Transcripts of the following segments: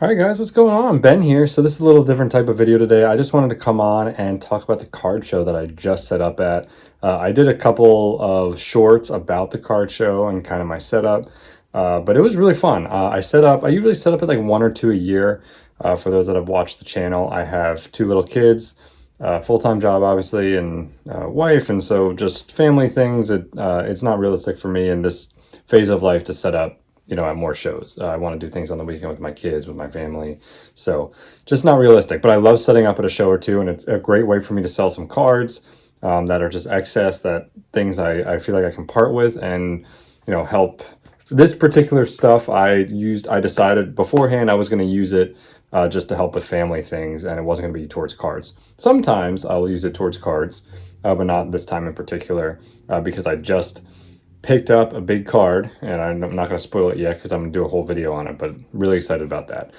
All right, guys, what's going on? Ben here. So this is a little different type of video today. I just wanted to come on and talk about the card show that I just set up at. I did a couple of shorts about the card show and kind of my setup, but it was really fun. I usually set up at like one or two a year. For those that have watched the channel, I have two little kids, full-time job, obviously, and wife, and so just family things. It's not realistic for me in this phase of life to set up at more shows. I want to do things on the weekend with my kids, with my family. So just not realistic, but I love setting up at a show or two, and it's a great way for me to sell some cards that are just excess, that things I feel like I can part with and, help. This particular stuff I decided beforehand I was going to use it just to help with family things, and it wasn't going to be towards cards. Sometimes I'll use it towards cards, but not this time in particular, because I just picked up a big card, and I'm not going to spoil it yet because I'm going to do a whole video on it, but really excited about that.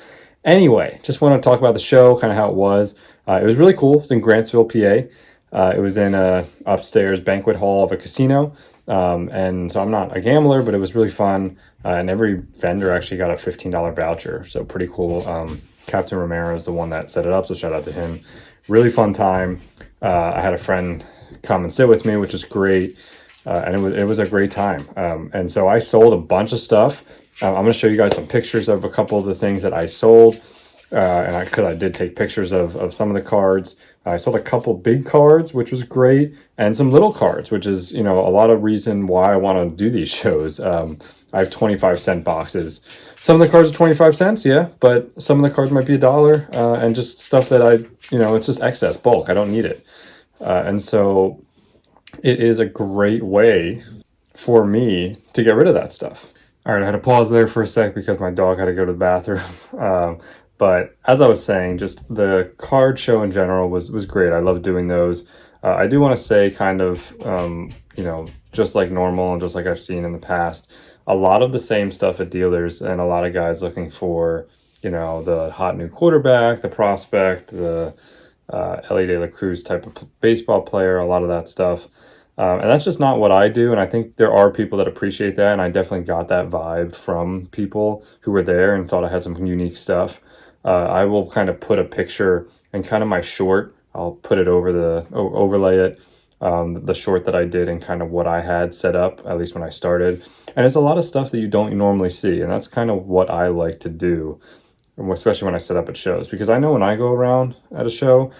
Anyway, just want to talk about the show, kind of how it was. It was really cool. It's in Grantsville, PA. It was in a upstairs banquet hall of a casino, and so I'm not a gambler, but it was really fun, and every vendor actually got a $15 voucher, so pretty cool. Captain Romero is the one that set it up, so shout out to him. Really fun time. I had a friend come and sit with me, which was great. And it was a great time. And so I sold a bunch of stuff. I'm going to show you guys some pictures of a couple of the things that I sold. And I did take pictures of some of the cards. I sold a couple big cards, which was great, and some little cards, which is, a lot of reason why I want to do these shows. I have 25-cent boxes. Some of the cards are 25 cents, yeah, but some of the cards might be $1, and just stuff that it's just excess bulk. I don't need it. And so it is a great way for me to get rid of that stuff. All right, I had to pause there for a sec because my dog had to go to the bathroom. But as I was saying, just the card show in general was great. I love doing those. I do want to say kind of, just like normal and just like I've seen in the past, a lot of the same stuff at dealers and a lot of guys looking for, the hot new quarterback, the prospect, the Ellie De La Cruz type of baseball player, a lot of that stuff. And that's just not what I do. And I think there are people that appreciate that. And I definitely got that vibe from people who were there and thought I had some unique stuff. I will kind of put a picture and kind of my short, I'll put it overlay it, the short that I did and kind of what I had set up, at least when I started. And it's a lot of stuff that you don't normally see. And that's kind of what I like to do, especially when I set up at shows, because I know when I go around at a show,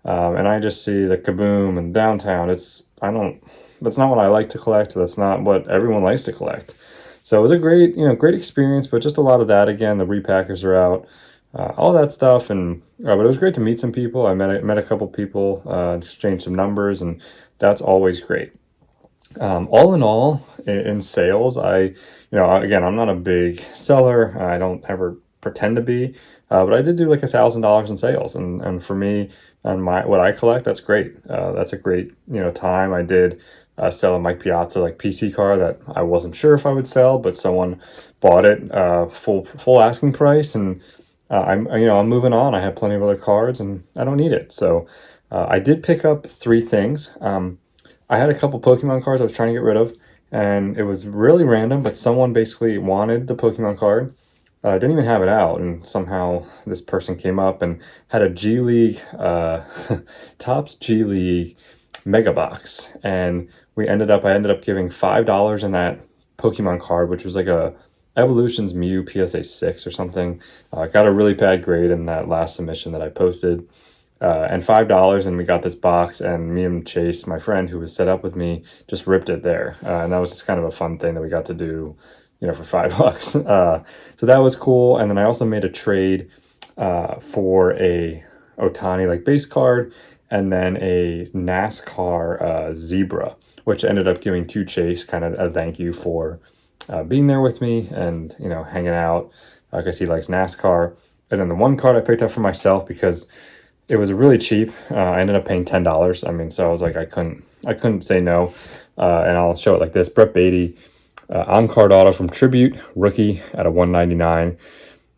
and I just see the Kaboom and downtown, that's not what I like to collect. That's not what everyone likes to collect. So it was a great experience, but just a lot of that. Again, the repackers are out, all that stuff. And, but it was great to meet some people. I met a couple people, exchanged some numbers, and that's always great. All in all, in sales, again, I'm not a big seller. I don't ever pretend to be, but I did do like $1,000 in sales, and for me and what I collect, that's great. That's a great time. I did sell a Mike Piazza like PC car that I wasn't sure if I would sell, but someone bought it full asking price, and I'm moving on. I have plenty of other cards, and I don't need it. So I did pick up three things. I had a couple Pokemon cards I was trying to get rid of, and it was really random, but someone basically wanted the Pokemon card. Didn't even have it out, and somehow this person came up and had a G League, Topps G League Mega Box, and I ended up giving $5 in that Pokemon card, which was like a Evolutions Mew PSA 6 or something. Got a really bad grade in that last submission that I posted, and $5, and we got this box, and me and Chase, my friend who was set up with me, just ripped it there, and that was just kind of a fun thing that we got to do, for $5. So that was cool. And then I also made a trade for a Otani like base card, and then a NASCAR Zebra, which ended up giving to Chase kind of a thank you for being there with me and hanging out. I guess he likes NASCAR. And then the one card I picked up for myself because it was really cheap. I ended up paying $10. I mean, so I was like, I couldn't say no. And I'll show it like this. Brett Beatty, on-card auto from Tribute, rookie at a 199.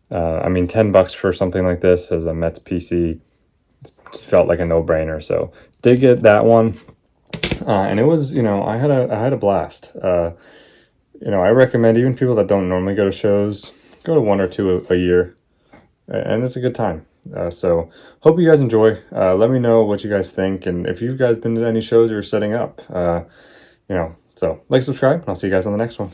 $10 for something like this as a Mets PC just felt like a no-brainer. So did get that one, and it was I had a blast. I recommend even people that don't normally go to shows, go to one or two a year. and it's a good time. So hope you guys enjoy. Let me know what you guys think, and if you guys been to any shows you're setting up, so like, subscribe, and I'll see you guys on the next one.